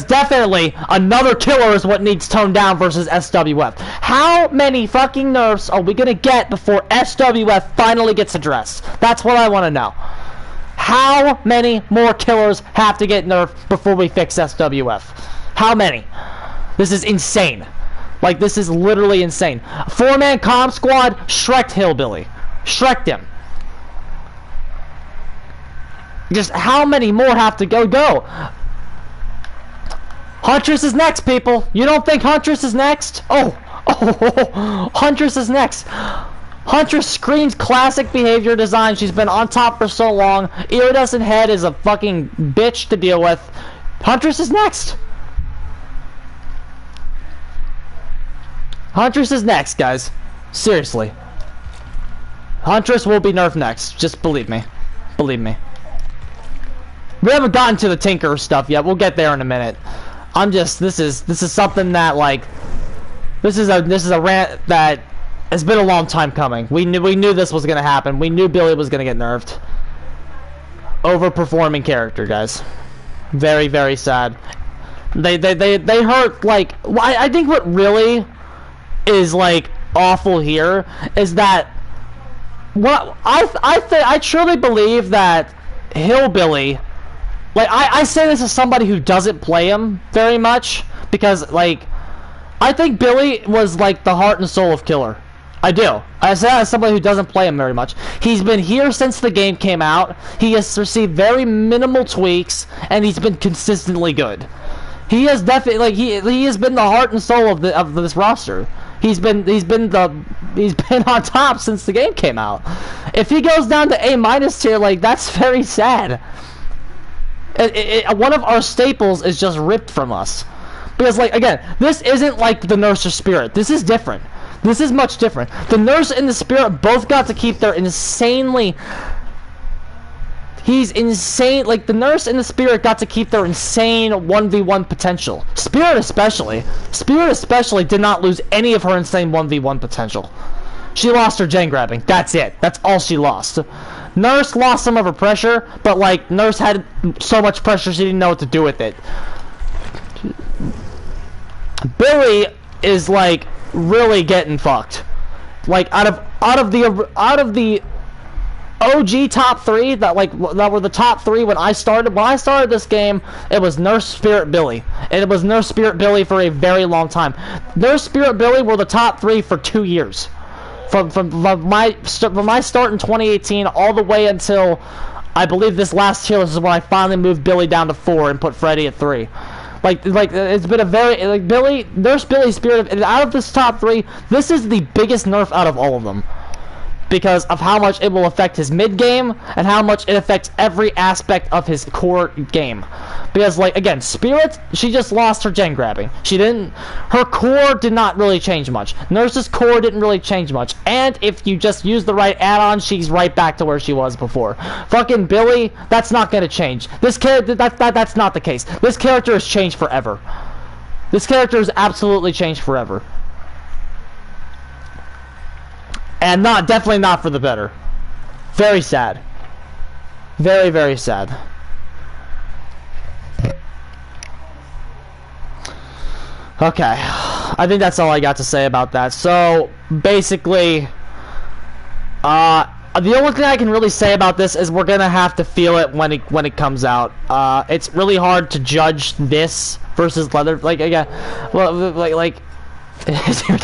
definitely another killer is what needs toned down versus SWF. How many fucking nerfs are we gonna get before SWF finally gets addressed? That's what I want to know. How many more killers have to get nerfed before we fix SWF? How many? This is insane. Like, this is literally insane. 4-man comm squad, Shrek'd Hillbilly. Shrek'd him. Just how many more have to go? Huntress is next, people. You don't think Huntress is next? Oh, Huntress is next. Huntress screams classic behavior design. She's been on top for so long. Iridescent head is a fucking bitch to deal with. Huntress is next. Huntress is next, guys. Seriously. Huntress will be nerfed next. Just believe me. Believe me. We haven't gotten to the Tinker stuff yet. We'll get there in a minute. This is something that like this is a rant that has been a long time coming. We knew this was gonna happen. We knew Billy was gonna get nerfed. Overperforming character, guys. Very, very sad. They hurt like I think what really is like awful here is that what I truly believe that Hillbilly. Like, I say this as somebody who doesn't play him very much, because, like, I think Billy was, like, the heart and soul of Killer. I do. I say that as somebody who doesn't play him very much. He's been here since the game came out. He has received very minimal tweaks, and he's been consistently good. He has definitely, like, he has been the heart and soul of this roster. He's been on top since the game came out. If he goes down to A- tier, like, that's very sad. One of our staples is just ripped from us. Because, like, again, this isn't like the nurse or spirit. This is different. This is much different. The nurse and the spirit both got to keep their insanely... He's insane. Like, the nurse and the spirit got to keep their insane 1v1 potential. Spirit especially did not lose any of her insane 1v1 potential. She lost her gen grabbing. That's it. That's all she lost. Nurse lost some of her pressure, but, like, Nurse had so much pressure she didn't know what to do with it. Billy is, like, really getting fucked. Like, out of the OG top 3 that were the top 3 when I started this game, it was Nurse, Spirit, Billy. And it was Nurse, Spirit, Billy for a very long time. Nurse, Spirit, Billy were the top 3 for 2 years. From my start in 2018 all the way until I believe this last tier is when I finally moved Billy down to 4 and put Freddy at 3. Like it's been a very, like, Nurse, Billy, Spirit, and out of this top 3, this is the biggest nerf out of all of them. Because of how much it will affect his mid-game, and how much it affects every aspect of his core game. Because, like, again, Spirit, she just lost her gen grabbing. Her core did not really change much. Nurse's core didn't really change much. And if you just use the right add-on, she's right back to where she was before. Fucking Billy, that's not gonna change. This character, that's not the case. This character has changed forever. This character has absolutely changed forever. And definitely not for the better. Very sad. Very, very sad. Okay. I think that's all I got to say about that. So, basically, the only thing I can really say about this is we're gonna have to feel it when it comes out. It's really hard to judge this versus Leather. Like, again, well, like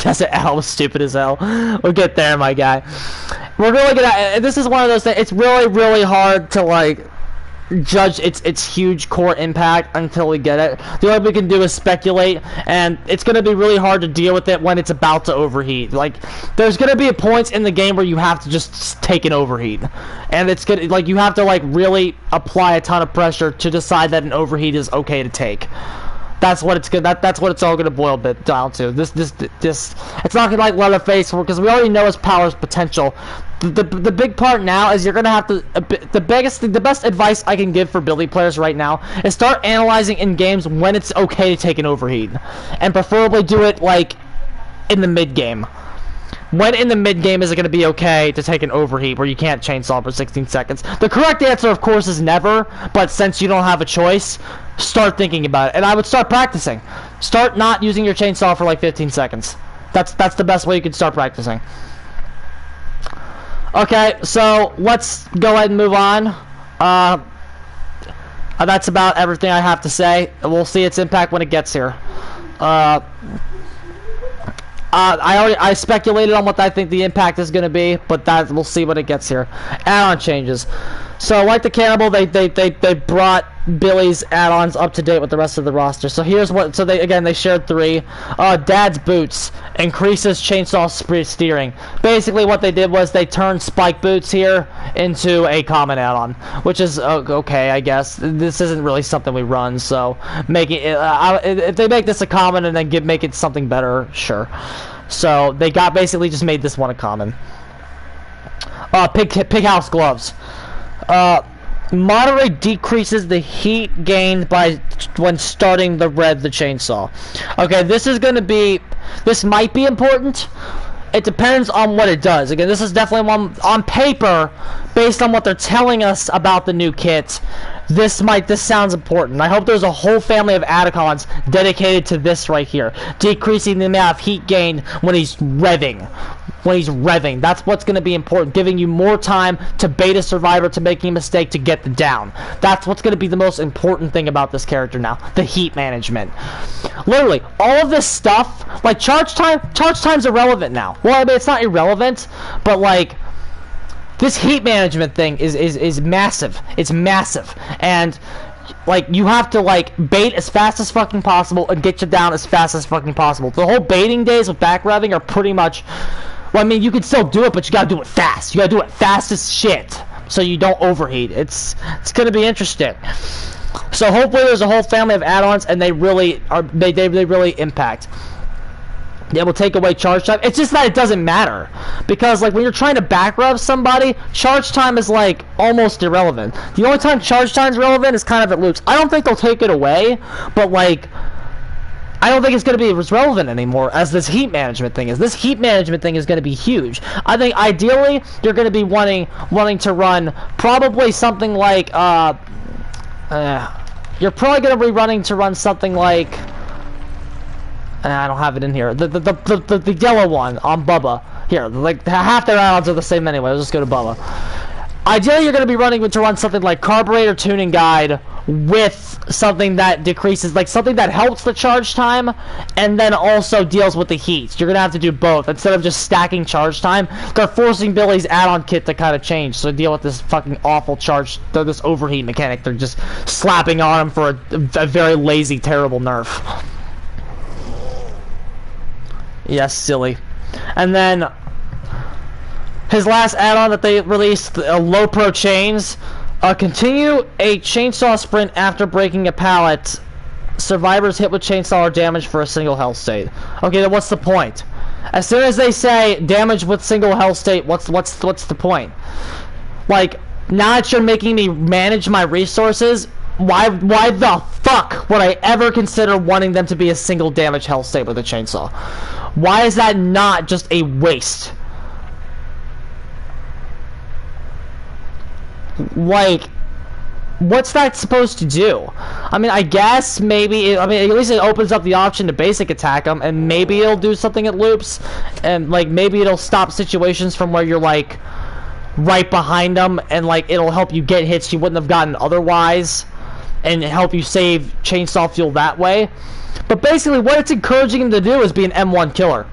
Desert Owl was stupid as hell. We'll get there, my guy. We're really gonna. This is one of those things. It's really, really hard to, like, judge its huge core impact until we get it. The only we can do is speculate, and it's gonna be really hard to deal with it when it's about to overheat. Like, there's gonna be points in the game where you have to just take an overheat, and it's gonna, like, you have to, like, really apply a ton of pressure to decide that an overheat is okay to take. That's what it's good. That's what it's all gonna boil down to. This. It's not gonna like Leatherface, because we already know his power's potential. The big part now is you're gonna have to. The best advice I can give for Billy players right now is start analyzing in games when it's okay to take an overheat, and preferably do it, like, in the mid game. When in the mid game is it going to be okay to take an overheat where you can't chainsaw for 16 seconds? The correct answer, of course, is never, but since you don't have a choice, start thinking about it. And I would start practicing. Start not using your chainsaw for like 15 seconds. That's the best way you can start practicing. Okay, so let's go ahead and move on. That's about everything I have to say. We'll see its impact when it gets here. I speculated on what I think the impact is going to be, but that we'll see when it gets here. Add-on changes. So, like the Cannibal, they brought Billy's add-ons up to date with the rest of the roster. So here's what. So they shared 3. Dad's Boots increases chainsaw steering. Basically, what they did was they turned Spike Boots here into a common add-on, which is okay, I guess. This isn't really something we run, so making it. If they make this a common and then make it something better, sure. So they basically just made this one a common. Pig House Gloves. Moderate decreases the heat gained when starting the chainsaw. Okay, this might be important. It depends on what it does. Again, this is definitely one on paper, based on what they're telling us about the new kit. This sounds important. I hope there's a whole family of add-ons dedicated to this right here, decreasing the amount of heat gained when he's revving. That's what's going to be important, giving you more time to bait a survivor to making a mistake to get the down. That's what's going to be the most important thing about this character now, the heat management. Literally, all of this stuff, like charge time's irrelevant now. Well, I mean, it's not irrelevant, but, like, this heat management thing is massive. It's massive. And, like, you have to, like, bait as fast as fucking possible and get you down as fast as fucking possible. The whole baiting days with back revving are pretty much... Well, I mean, you can still do it, but you gotta do it fast. You gotta do it fast as shit, so you don't overheat. It's gonna be interesting. So hopefully there's a whole family of add-ons, and they really are. They really impact. It will take away charge time. It's just that it doesn't matter, because like when you're trying to back rub somebody, charge time is like almost irrelevant. The only time charge time is relevant is kind of at loops. I don't think they'll take it away, but like I don't think it's going to be as relevant anymore as this heat management thing is. This heat management thing is going to be huge. I think ideally you're going to be wanting to run probably something like you're probably going to be running to run something like. I don't have it in here. The yellow one on Bubba. Here, like half their add-ons are the same anyway. Let's just go to Bubba. Ideally, you're going to be running to run something like carburetor tuning guide with something that decreases, like something that helps the charge time and then also deals with the heat. You're going to have to do both instead of just stacking charge time. They're forcing Billy's add-on kit to kind of change, so deal with this fucking awful charge, this overheat mechanic. They're just slapping on him for a very lazy, terrible nerf. Yes, silly. And then his last add-on that they released, Lowepro Chains. Continue a chainsaw sprint after breaking a pallet. Survivors hit with chainsaw are damaged for a single health state. Okay, then what's the point? As soon as they say damage with single health state, what's the point? Like, now that you're making me manage my resources, why the fuck would I ever consider wanting them to be a single damage health state with a chainsaw? Why is that not just a waste? Like, what's that supposed to do? I mean, I guess maybe, at least it opens up the option to basic attack them, and maybe it'll do something at loops, and like maybe it'll stop situations from where you're like right behind them, and like it'll help you get hits you wouldn't have gotten otherwise, and help you save chainsaw fuel that way. But basically what it's encouraging him to do is be an M1 killer.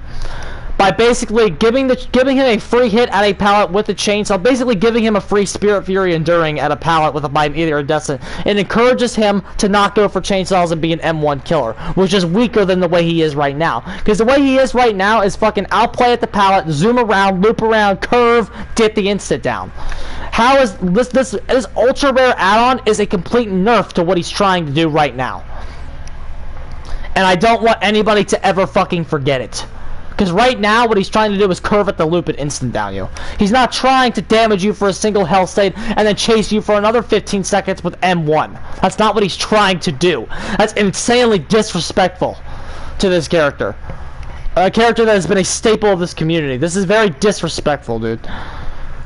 By basically giving him a free hit at a pallet with a chainsaw, basically giving him a free Spirit Fury Enduring at a pallet with a by either a Descent. It encourages him to not go for chainsaws and be an M1 killer, which is weaker than the way he is right now. Because the way he is right now is fucking outplay at the pallet, zoom around, loop around, curve, dip the instant down. How is this ultra rare add-on is a complete nerf to what he's trying to do right now. And I don't want anybody to ever fucking forget it. Because right now, what he's trying to do is curve at the loop and instant down you. He's not trying to damage you for a single health state and then chase you for another 15 seconds with M1. That's not what he's trying to do. That's insanely disrespectful to this character. A character that has been a staple of this community. This is very disrespectful, dude.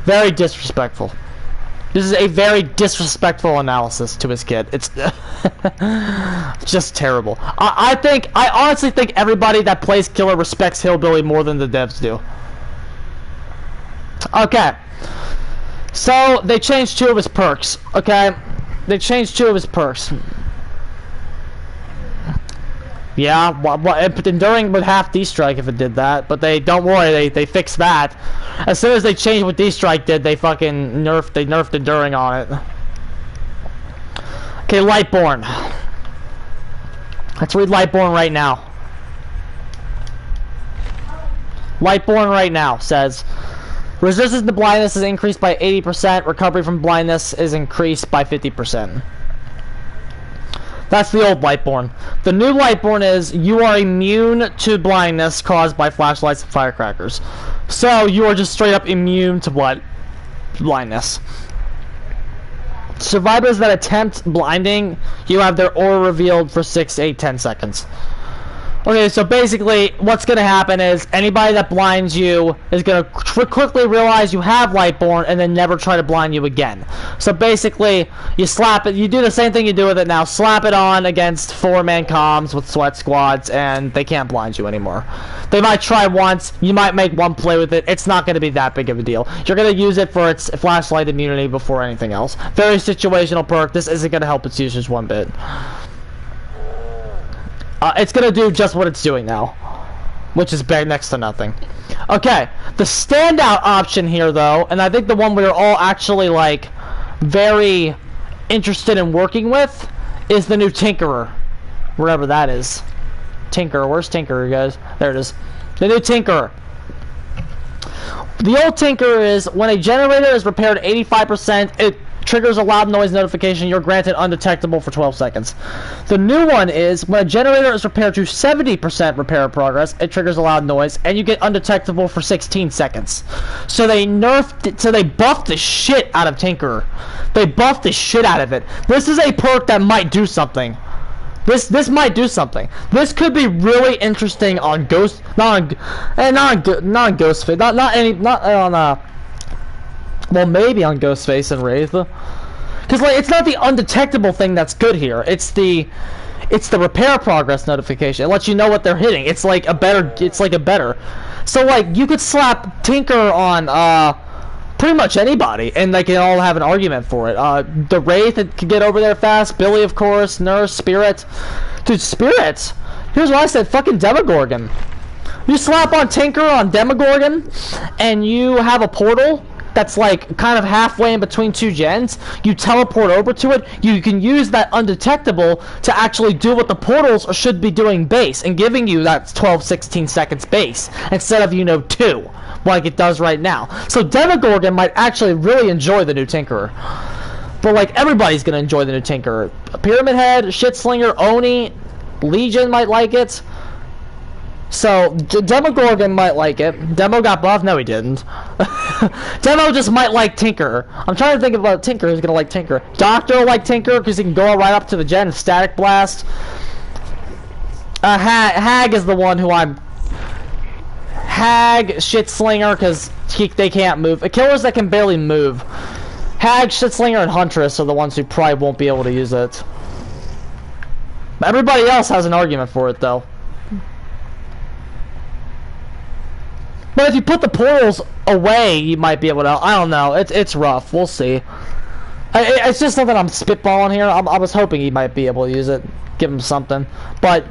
Very disrespectful. This is a very disrespectful analysis to his kid. It's just terrible. I honestly think everybody that plays Killer respects Hillbilly more than the devs do. Okay. So, they changed 2 of his perks, okay? They changed 2 of his perks. Yeah, Enduring would half D-Strike if it did that, but don't worry, they fixed that. As soon as they changed what D-Strike did, they fucking nerfed Enduring on it. Okay, Lightborn. Let's read Lightborn right now. Lightborn right now says, resistance to blindness is increased by 80%, recovery from blindness is increased by 50%. That's the old Lightborn. The new Lightborn is, you are immune to blindness caused by flashlights and firecrackers. So, you are just straight up immune to what? Blindness. Survivors that attempt blinding, you have their aura revealed for 6, 8, 10 seconds. Okay, so basically, what's going to happen is, anybody that blinds you is going to quickly realize you have Lightborn and then never try to blind you again. So basically, you slap it, you do the same thing you do with it now, slap it on against 4-man comms with sweat squads, and they can't blind you anymore. They might try once, you might make one play with it, it's not going to be that big of a deal. You're going to use it for its flashlight immunity before anything else. Very situational perk, this isn't going to help its users one bit. It's gonna do just what it's doing now, which is next to nothing. Okay, the standout option here, though, and I think the one we're all actually, like, very interested in working with, is the new Tinkerer. Wherever that is. Tinkerer, where's Tinkerer, guys? There it is. The new Tinkerer. The old Tinkerer is, when a generator is repaired 85%, triggers a loud noise notification. You're granted undetectable for 12 seconds. The new one is when a generator is repaired to 70% repair progress, it triggers a loud noise, and you get undetectable for 16 seconds. So they nerfed it, so they buffed the shit out of Tinkerer. They buffed the shit out of it. This is a perk that might do something. This might do something. This could be really interesting on Ghost, not on Ghostface, well, maybe on Ghostface and Wraith, because like it's not the undetectable thing that's good here. It's the repair progress notification. It lets you know what they're hitting. It's like a better. So like you could slap Tinker on pretty much anybody, and they can all have an argument for it. The Wraith could get over there fast. Billy, of course. Nurse, Spirit. Dude, Spirit. Here's what I said. Fucking Demogorgon. You slap on Tinker on Demogorgon, and you have a portal that's like kind of halfway in between two gens. You teleport over to it. You can use that undetectable to actually do what the portals should be doing base, and giving you that 12-16 seconds base instead of 2. Like it does right now. So Demogorgon might actually really enjoy the new Tinkerer. But like everybody's gonna enjoy the new Tinkerer. Pyramid Head, Shitslinger, Oni, Legion might like it. So Demogorgon might like it. Demo got buffed? No, he didn't. Demo just might like Tinkerer. I'm trying to think about Tinker who's gonna like Tinker. Doctor will like Tinker because he can go right up to the gen and Static Blast. Hag is the one who I'm. Hag, Shitslinger, because they can't move. Killers that can barely move. Hag, Shitslinger, and Huntress are the ones who probably won't be able to use it. But everybody else has an argument for it, though. But if you put the portals away, you might be able to. I don't know. It's rough. We'll see. It's just something I'm spitballing here. I was hoping he might be able to use it. Give him something. But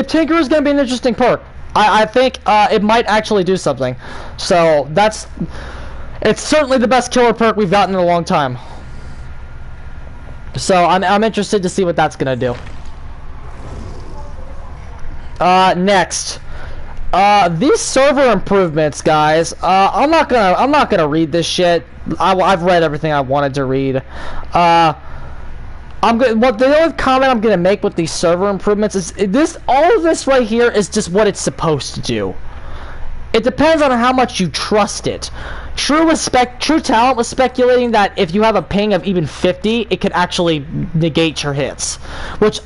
Tinker is going to be an interesting perk. I think it might actually do something. So it's certainly the best killer perk we've gotten in a long time. So I'm interested to see what that's gonna do. Next, these server improvements, guys. I'm not gonna read this shit. I've read everything I wanted to read. The only comment I'm gonna make with these server improvements is all of this right here is just what it's supposed to do. It depends on how much you trust it. True Talent was speculating that if you have a ping of even 50, it could actually negate your hits. Which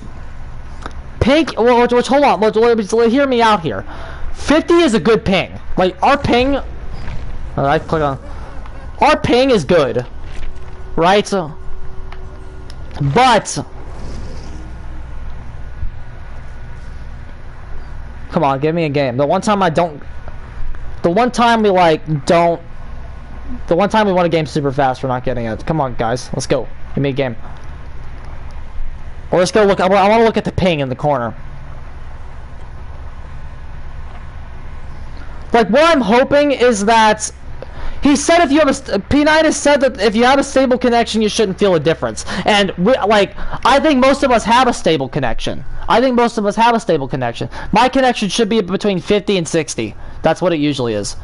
hold on, hear me out here. 50 is a good ping. Like our ping, our ping is good, right? So. But come on, give me a game. The one time we want a game super fast, we're not getting it. Come on, guys, let's go. Give me a game. Or let's go look. I want to look at the ping in the corner. Like what I'm hoping is that. He said if you have P9 said that if you have a stable connection, you shouldn't feel a difference. And I think most of us have a stable connection. My connection should be between 50 and 60. That's what it usually is.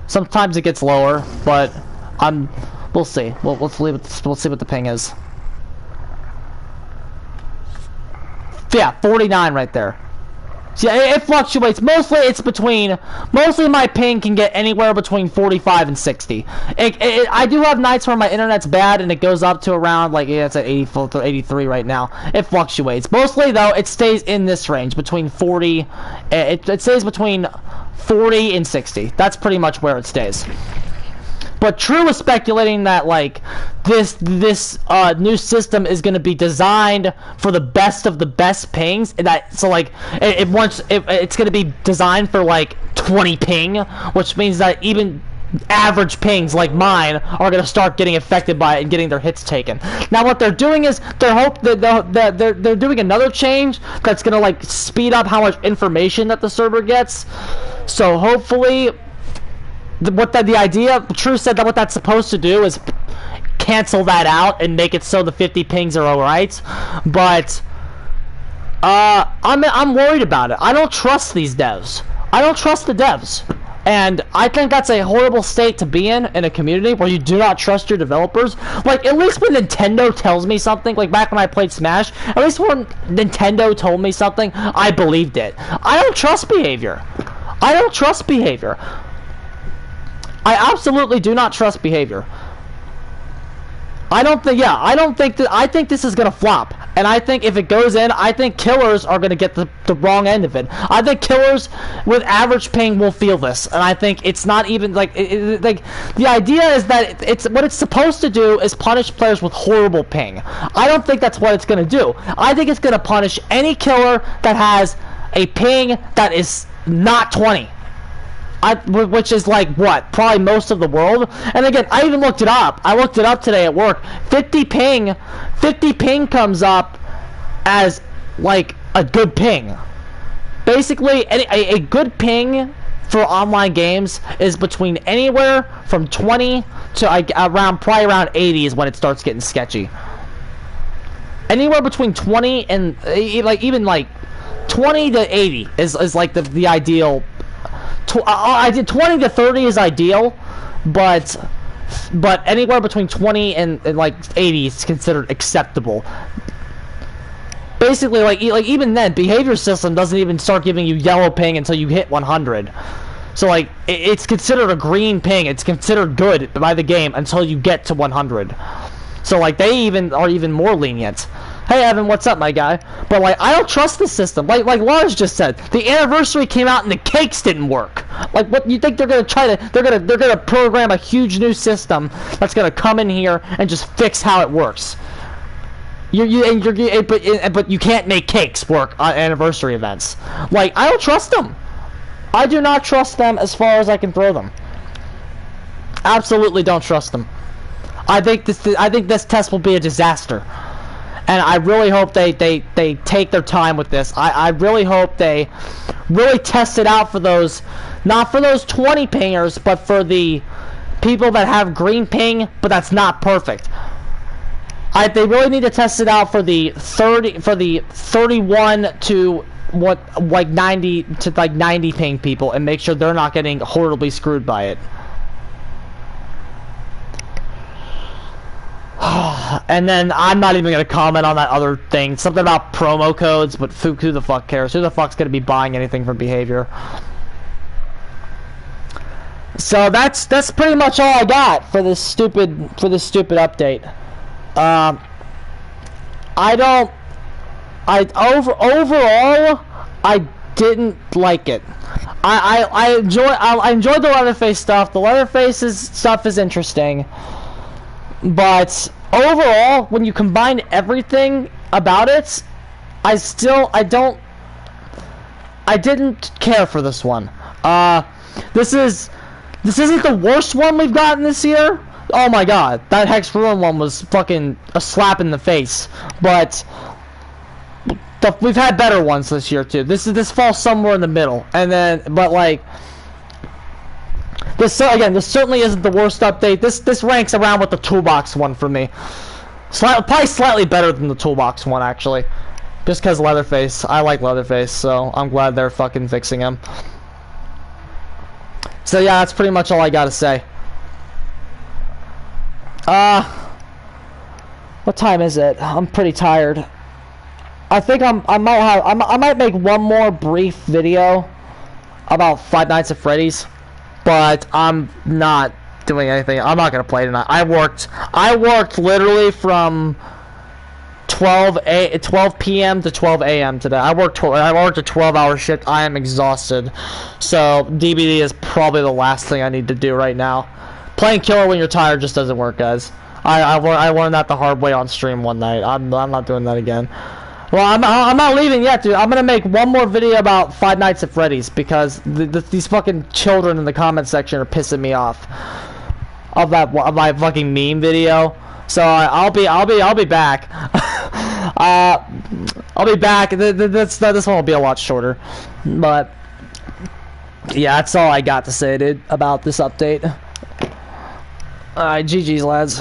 Sometimes it gets lower, but we'll see. We'll see what the ping is. Yeah, 49 right there. Yeah, it fluctuates. Mostly my ping can get anywhere between 45 and 60. I do have nights where my internet's bad and it goes up to around, it's at 84 to 83 right now. It fluctuates. Mostly, though, it stays in this range, between 40, it stays between 40 and 60. That's pretty much where it stays. But True was speculating that this new system is going to be designed for the best of the best pings. It's going to be designed for 20 ping, which means that even average pings like mine are going to start getting affected by it and getting their hits taken. Now what they're doing is they're doing another change that's going to speed up how much information that the server gets. So hopefully. The idea, True said that what that's supposed to do is cancel that out and make it so the 50 pings are alright. But I'm worried about it. I don't trust these devs. I don't trust the devs. And I think that's a horrible state to be in a community where you do not trust your developers. Like, at least when Nintendo tells me something, like back when I played Smash, at least when Nintendo told me something, I believed it. I don't trust behavior. I don't trust behavior. I absolutely do not trust behavior. I think this is gonna flop. And I think if it goes in, I think killers are gonna get the wrong end of it. I think killers with average ping will feel this. And I think it's not even, like, like, the idea is that it's what it's supposed to do is punish players with horrible ping. I don't think that's what it's gonna do. I think it's gonna punish any killer that has a ping that is not 20. Which is like what? Probably most of the world. And again, I even looked it up. I looked it up today at work. 50 ping comes up as like a good ping. Basically, a good ping for online games is between anywhere from 20 to probably around 80 is when it starts getting sketchy. Anywhere between 20 and even like 20 to 80 is like the ideal. I did 20 to 30 is ideal, but anywhere between 20 and like 80 is considered acceptable. Basically, like even then, behavior system doesn't even start giving you yellow ping until you hit 100. So like it's considered a green ping. It's considered good by the game until you get to 100. So like they are even more lenient. Hey Evan, what's up, my guy? But like, I don't trust the system. Like Lars just said, the anniversary came out and the cakes didn't work. Like, what you think they're gonna try to? They're gonna program a huge new system that's gonna come in here and just fix how it works. But you can't make cakes work on anniversary events. Like, I don't trust them. I do not trust them as far as I can throw them. Absolutely don't trust them. I think this test will be a disaster. And I really hope they take their time with this. I really hope they really test it out for those, not for those 20 pingers, but for the people that have green ping, but that's not perfect. They really need to test it out for the 31 to like 90 to like 90 ping people and make sure they're not getting horribly screwed by it. And then I'm not even gonna comment on that other thing. Something about promo codes, but who the fuck cares? Who the fuck's gonna be buying anything from behavior? So that's pretty much all I got for this stupid update. Overall, I didn't like it. I enjoyed the Leatherface stuff. The Leatherface's stuff is interesting. But overall, when you combine everything about it, I didn't care for this one. This isn't the worst one we've gotten this year. Oh my god, that Hex Ruin one was fucking a slap in the face. But we've had better ones this year too. This falls somewhere in the middle. And then, but like, this certainly isn't the worst update. This ranks around with the Toolbox one for me. Probably slightly better than the Toolbox one, actually. Just because Leatherface. I like Leatherface, so I'm glad they're fucking fixing him. So yeah, that's pretty much all I gotta say. What time is it? I'm pretty tired. I think I might make one more brief video about Five Nights at Freddy's. But I'm not doing anything. I'm not gonna play tonight. I worked literally from 12 p.m. to 12 a.m. today. I worked a 12-hour shift. I am exhausted. So DBD is probably the last thing I need to do right now. Playing killer when you're tired just doesn't work, guys. I learned that the hard way on stream one night. I'm not doing that again. Well, I'm not leaving yet, dude. I'm gonna make one more video about Five Nights at Freddy's because these fucking children in the comment section are pissing me off of my fucking meme video. So I'll be back. I'll be back. This one will be a lot shorter, but yeah, that's all I got to say, dude, about this update. Alright, GG's, lads.